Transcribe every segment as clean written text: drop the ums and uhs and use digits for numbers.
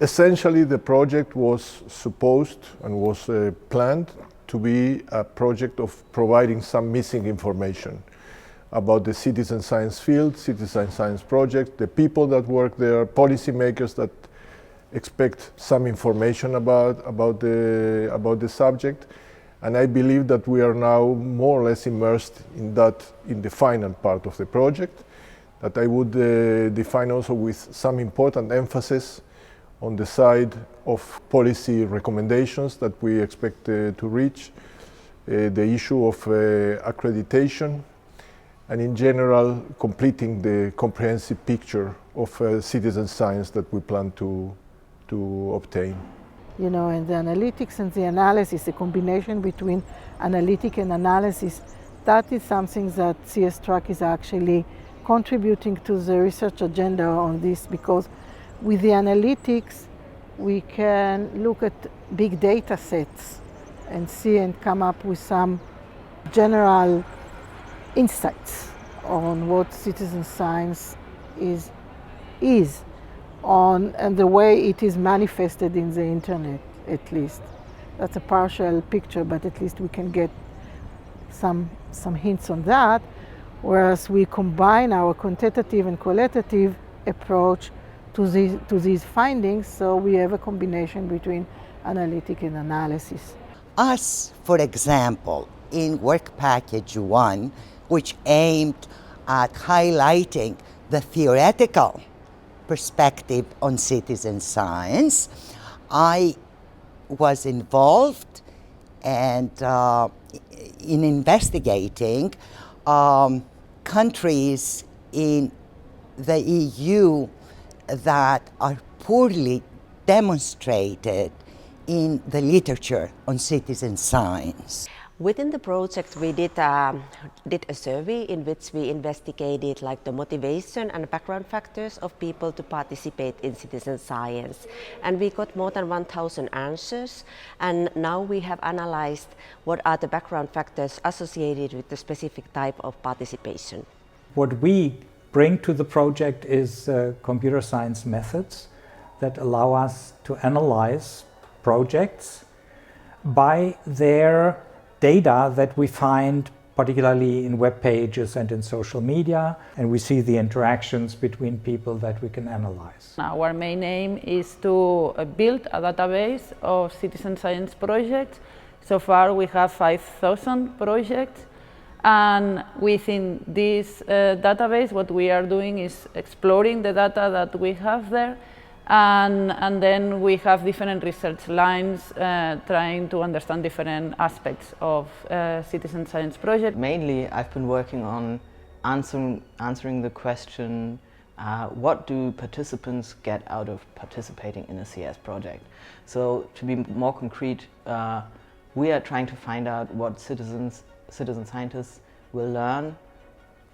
Essentially, the project was supposed and was planned to be a project of providing some missing information about the citizen science field, citizen science project, the people that work there, policymakers that expect some information about the subject. And I believe that we are now more or less immersed in the final part of the project, that I would define also with some important emphasis on the side of policy recommendations that we expect to reach, the issue of accreditation, and in general completing the comprehensive picture of citizen science that we plan to obtain. You know, and the analytics and the analysis, the combination between analytic and analysis, that is something that cstrack is actually contributing to the research agenda on this, because with the analytics we can look at big data sets and see and come up with some general insights on what citizen science is and the way it is manifested in the internet, at least. That's a partial picture, but at least we can get some hints on that, whereas we combine our quantitative and qualitative approach to these findings, so we have a combination between analytic and analysis. Us, for example, in work package 1, which aimed at highlighting the theoretical perspective on citizen science, I was involved and in investigating countries in the EU that are poorly demonstrated in the literature on citizen science. Within the project, we did a survey in which we investigated like the motivation and background factors of people to participate in citizen science. And we got more than 1,000 answers. And now we have analyzed what are the background factors associated with the specific type of participation. What we bring to the project is computer science methods that allow us to analyze projects by their data that we find particularly in web pages and in social media, and we see the interactions between people that we can analyze. Our main aim is to build a database of citizen science projects. So far we have 5,000 projects, and within this database what we are doing is exploring the data that we have there, and then we have different research lines trying to understand different aspects of citizen science project. Mainly I've been working on answering the question, what do participants get out of participating in a CS project? So to be more concrete, we are trying to find out what citizen scientists will learn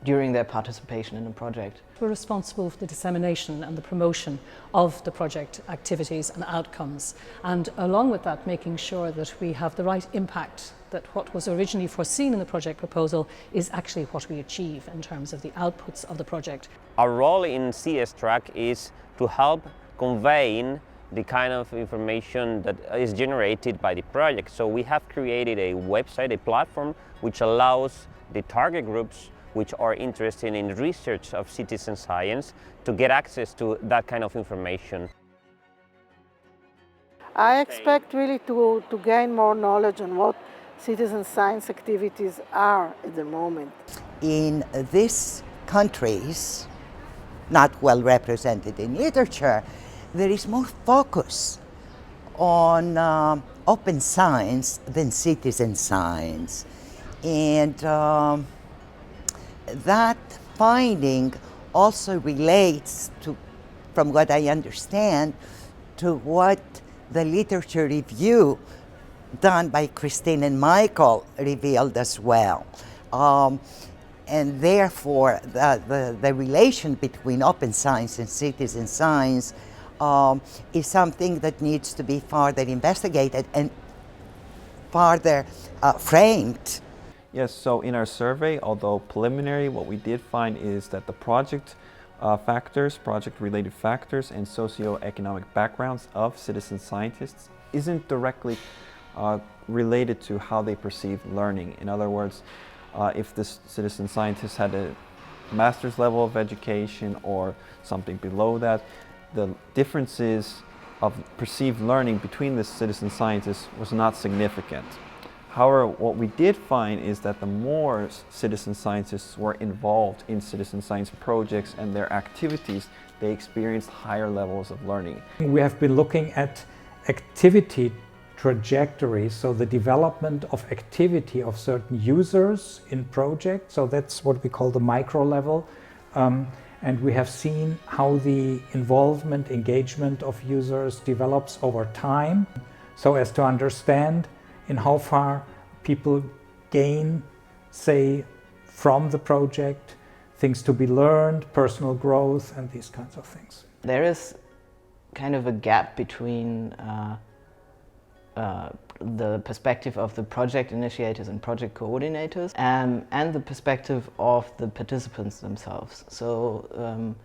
during their participation in a project. We're responsible for the dissemination and the promotion of the project activities and outcomes, and along with that making sure that we have the right impact, that what was originally foreseen in the project proposal is actually what we achieve in terms of the outputs of the project. Our role in cstrack is to help conveying the kind of information that is generated by the project. So we have created a website, a platform, which allows the target groups which are interested in research of citizen science to get access to that kind of information. I expect really to gain more knowledge on what citizen science activities are at the moment. In these countries, not well represented in literature, there is more focus on open science than citizen science. And that finding also relates to, from what I understand, to what the literature review done by Christine and Michael revealed as well. And therefore, the relation between open science and citizen science is something that needs to be further investigated and further framed. Yes, so in our survey, although preliminary, what we did find is that the project factors, project-related factors, and socioeconomic backgrounds of citizen scientists isn't directly related to how they perceive learning. In other words, if this citizen scientist had a master's level of education or something below that, the differences of perceived learning between the citizen scientists was not significant. However, what we did find is that the more citizen scientists were involved in citizen science projects and their activities, they experienced higher levels of learning. We have been looking at activity trajectories, so the development of activity of certain users in projects, so that's what we call the micro level. And we have seen how the involvement, engagement of users develops over time, so as to understand in how far people gain, say, from the project, things to be learned, personal growth, and these kinds of things. There is kind of a gap between the perspective of the project initiators and project coordinators and the perspective of the participants themselves. So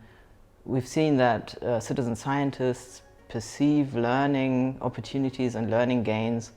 we've seen that citizen scientists perceive learning opportunities and learning gains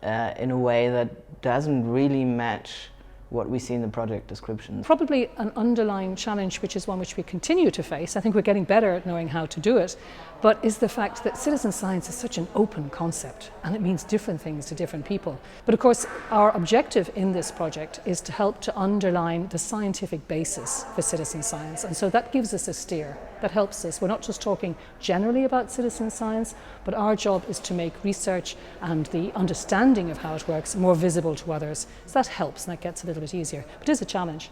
in a way that doesn't really match what we see in the project description. Probably an underlying challenge, which is one which we continue to face, I think we're getting better at knowing how to do it, but is the fact that citizen science is such an open concept and it means different things to different people. But of course, our objective in this project is to help to underline the scientific basis for citizen science, and so that gives us a steer, that helps us. We're not just talking generally about citizen science, but our job is to make research and the understanding of how it works more visible to others. So that helps and that gets a little bit easier, but it is a challenge.